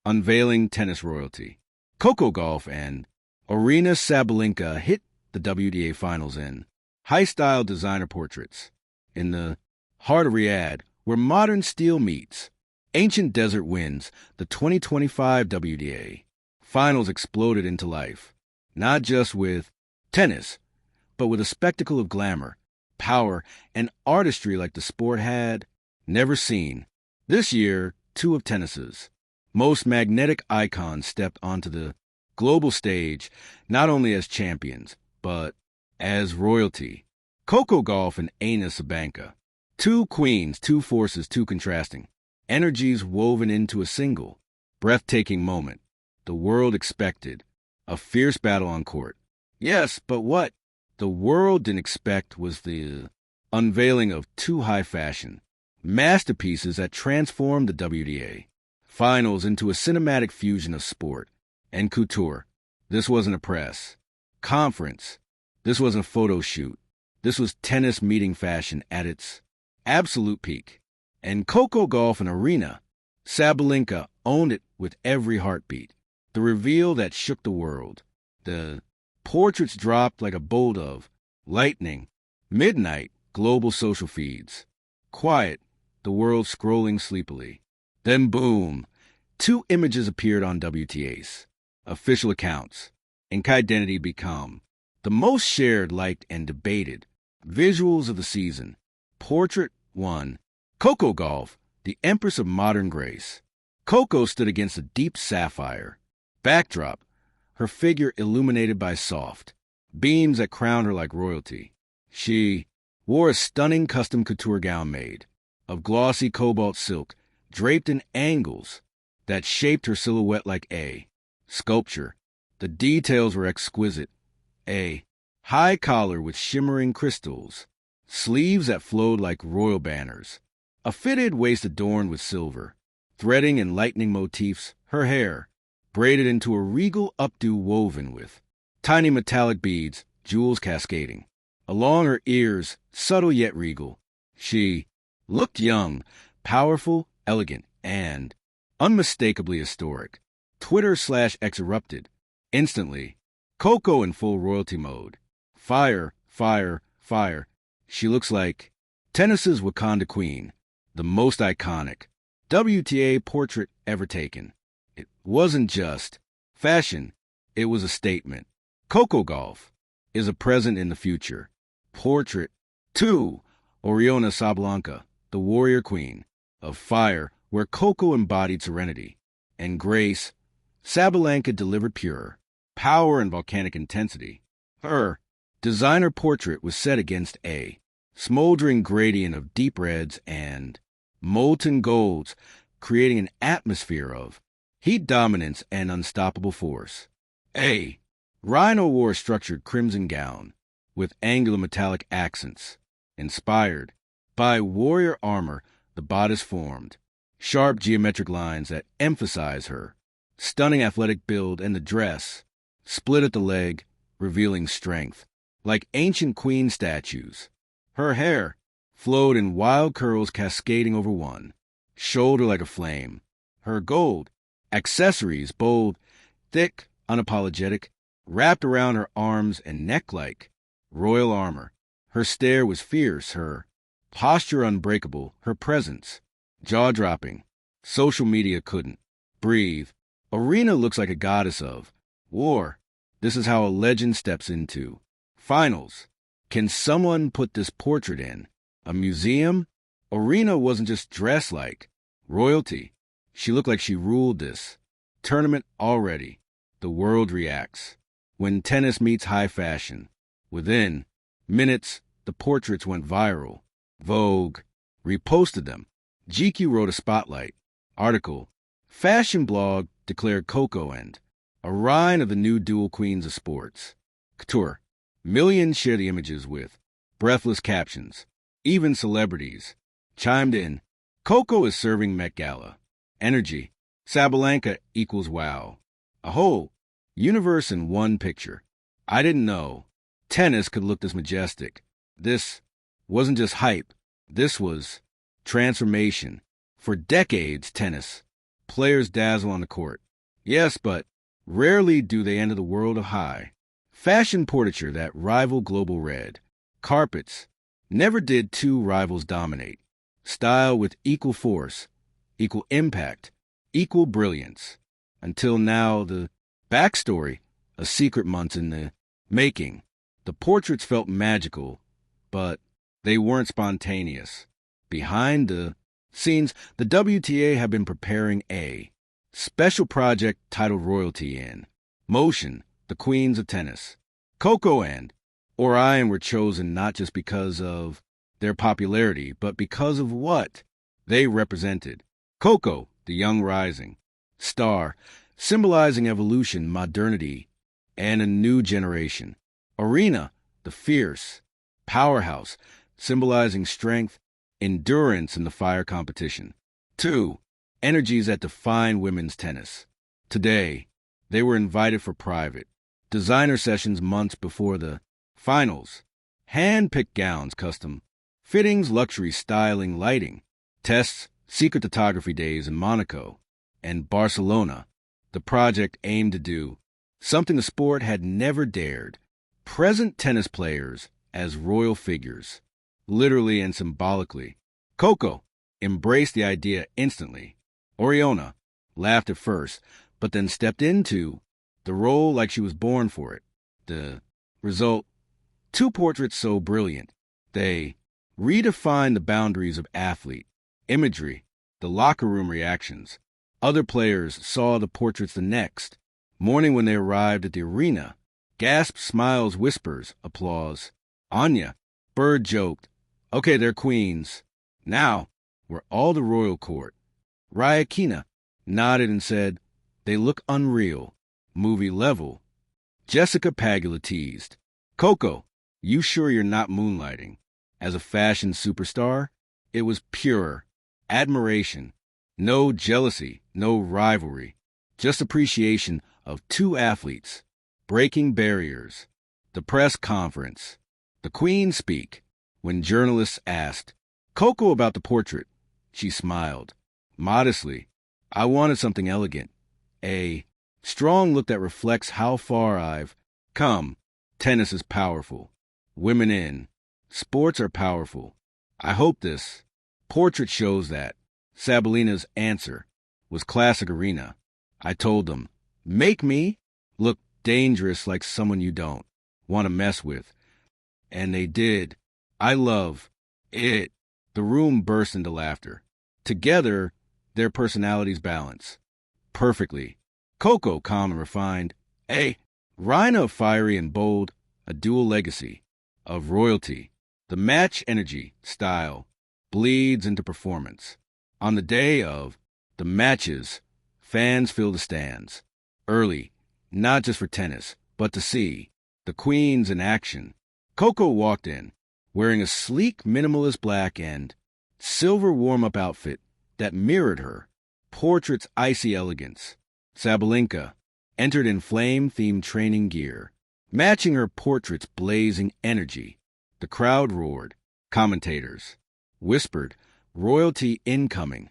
unveiling tennis royalty. Coco Gauff and Aryna Sabalenka hit the WTA finals in high-style designer portraits in the heart of Riyadh, where modern steel meets ancient desert winds. The 2025 WTA finals exploded into life, not just with tennis, but with a spectacle of glamour, power, and artistry like the sport had never seen. This year, two of tennis's most magnetic icons stepped onto the global stage, not only as champions, but as royalty. Coco Gauff and Aryna Sabalenka. Two queens, two forces, two contrasting energies woven into a single, breathtaking moment. The world expected a fierce battle on court. Yes, but what the world didn't expect was the unveiling of two high-fashion masterpieces that transformed the WTA finals into a cinematic fusion of sport and couture. This wasn't a press conference. This wasn't a photo shoot. This was tennis meeting fashion at its absolute peak. And Coco Gauff and Aryna Sabalenka owned it with every heartbeat. The reveal that shook the world. The portraits dropped like a bolt of lightning. Midnight, global social feeds. Quiet, the world scrolling sleepily. Then boom, two images appeared on WTA's official accounts. And identity become the most shared, liked, and debated visuals of the season. Portrait 1. Coco Gauff, the Empress of Modern Grace. Coco stood against a deep sapphire backdrop, her figure illuminated by soft beams that crowned her like royalty. She wore a stunning custom couture gown made of glossy cobalt silk, draped in angles that shaped her silhouette like a sculpture. The details were exquisite. A high collar with shimmering crystals, sleeves that flowed like royal banners, a fitted waist adorned with silver, threading and lightning motifs, her hair braided into a regal updo woven with tiny metallic beads, jewels cascading along her ears, subtle yet regal. She looked young, powerful, elegant, and unmistakably historic. Twitter/X erupted instantly. Coco in full royalty mode. Fire, fire, fire. She looks like tennis's Wakanda queen, the most iconic WTA portrait ever taken. It wasn't just fashion, it was a statement. Coco Gauff is a present in the future. Portrait 2. Aryna Sabalenka, the warrior queen of fire, where Coco embodied serenity and grace. Sabalenka delivered pure power and volcanic intensity. Her designer portrait was set against a smoldering gradient of deep reds and molten golds, creating an atmosphere of heat dominance and unstoppable force. A Rhino wore a structured crimson gown with angular metallic accents, inspired by warrior armor. The bodice formed sharp geometric lines that emphasize her stunning athletic build, and the dress split at the leg, revealing strength like ancient queen statues. Her hair flowed in wild curls cascading over one shoulder like a flame. Her gold accessories, bold, thick, unapologetic, wrapped around her arms and neck like royal armor. Her stare was fierce, her posture unbreakable, her presence jaw-dropping. Social media couldn't breathe. Aryna looks like a goddess of war. This is how a legend steps into finals. Can someone put this portrait in a museum? Aryna wasn't just dressed like royalty. She looked like she ruled this tournament already. The world reacts when tennis meets high fashion. Within minutes, the portraits went viral. Vogue reposted them. GQ wrote a spotlight article. Fashion blog declared Coco and Aryna the new dual queens of sports couture. Millions shared the images with breathless captions. Even celebrities chimed in. Coco is serving Met Gala energy. Sabalenka equals wow. A whole universe in one picture. I didn't know tennis could look this majestic. This wasn't just hype. This was transformation. For decades, tennis Players dazzle on the court. Yes, but rarely do they enter the world of high fashion portraiture that rival global red. Carpets. Never did two rivals dominate. Style with equal force, equal impact, equal brilliance. Until now, the backstory, a secret months in the making. The portraits felt magical, but they weren't spontaneous. Behind the scenes, the WTA had been preparing a special project titled Royalty in Motion, the Queens of Tennis. Coco and Aryna were chosen not just because of their popularity, but because of what they represented. Coco, the young rising star, symbolizing evolution, modernity, and a new generation. Aryna, the fierce powerhouse, symbolizing strength, endurance, and the fire competition. 2. Energies that define women's tennis. Today, they were invited for private designer sessions months before the finals. Hand-picked gowns, custom fittings, luxury styling, lighting, tests, secret photography days in Monaco and Barcelona. The project aimed to do something the sport had never dared. Present tennis players as royal figures, literally and symbolically. Coco embraced the idea instantly. Aryna laughed at first, but then stepped into the role like she was born for it. The result, two portraits so brilliant, they redefined the boundaries of athlete, imagery, the locker room reactions. Other players saw the portraits the next morning when they arrived at the arena. Gasps, smiles, whispers, applause. Anya, Bird joked, "Okay, they're queens. Now, we're all the royal court." Ryakina nodded and said, "They look unreal. Movie level." Jessica Pagula teased, "Coco, you sure you're not moonlighting?" As a fashion superstar, it was pure admiration. No jealousy, no rivalry, just appreciation of two athletes breaking barriers. The press conference. The Queen speak. When journalists asked Coco about the portrait, she smiled. Modestly, "I wanted something elegant. A strong look that reflects how far I've come. Tennis is powerful. Women in sports are powerful. I hope this portrait shows that." Sabalenka's answer was classic Aryna. "I told them, make me look dangerous like someone you don't want to mess with. And they did. I love it." The room burst into laughter. Together, their personalities balance perfectly. Coco, calm and refined. Aryna, fiery and bold, a dual legacy of royalty. The match energy, style, bleeds into performance. On the day of the matches, fans fill the stands. Early, not just for tennis, but to see the queens in action. Coco walked in, wearing a sleek minimalist black and silver warm-up outfit that mirrored her portrait's icy elegance. Sabalenka entered in flame-themed training gear, matching her portrait's blazing energy. The crowd roared. Commentators whispered, "Royalty incoming."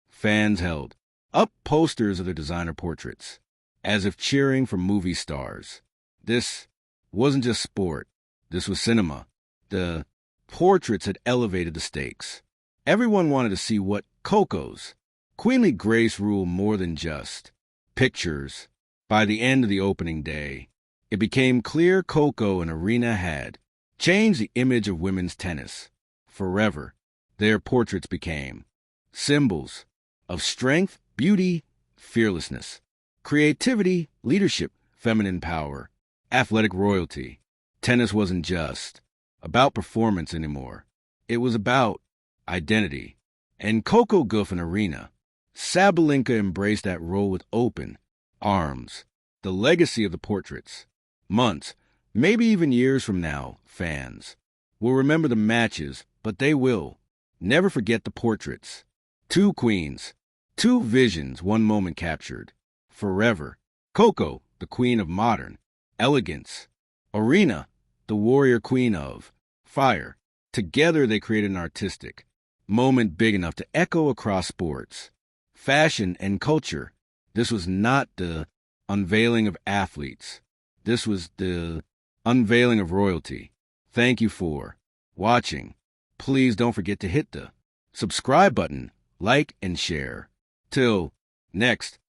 Fans held up posters of their designer portraits, as if cheering for movie stars. This wasn't just sport. This was cinema. The portraits had elevated the stakes. Everyone wanted to see what Coco's queenly grace ruled more than just pictures. By the end of the opening day, it became clear Coco and Aryna had changed the image of women's tennis forever. Their portraits became symbols of strength, beauty, fearlessness, creativity, leadership, feminine power, athletic royalty. Tennis wasn't just about performance anymore. It was about identity. And Coco Gauff Aryna Sabalenka embraced that role with open arms. The legacy of the portraits. Months, maybe even years from now, fans will remember the matches, but they will never forget the portraits. Two queens, two visions, one moment captured forever. Coco, the queen of modern elegance. Aryna, the warrior queen of fire. Together they created an artistic moment big enough to echo across sports. fashion, and culture. This was not the unveiling of athletes. This was the unveiling of royalty. Thank you for watching. Please don't forget to hit the subscribe button, like, and share. Till next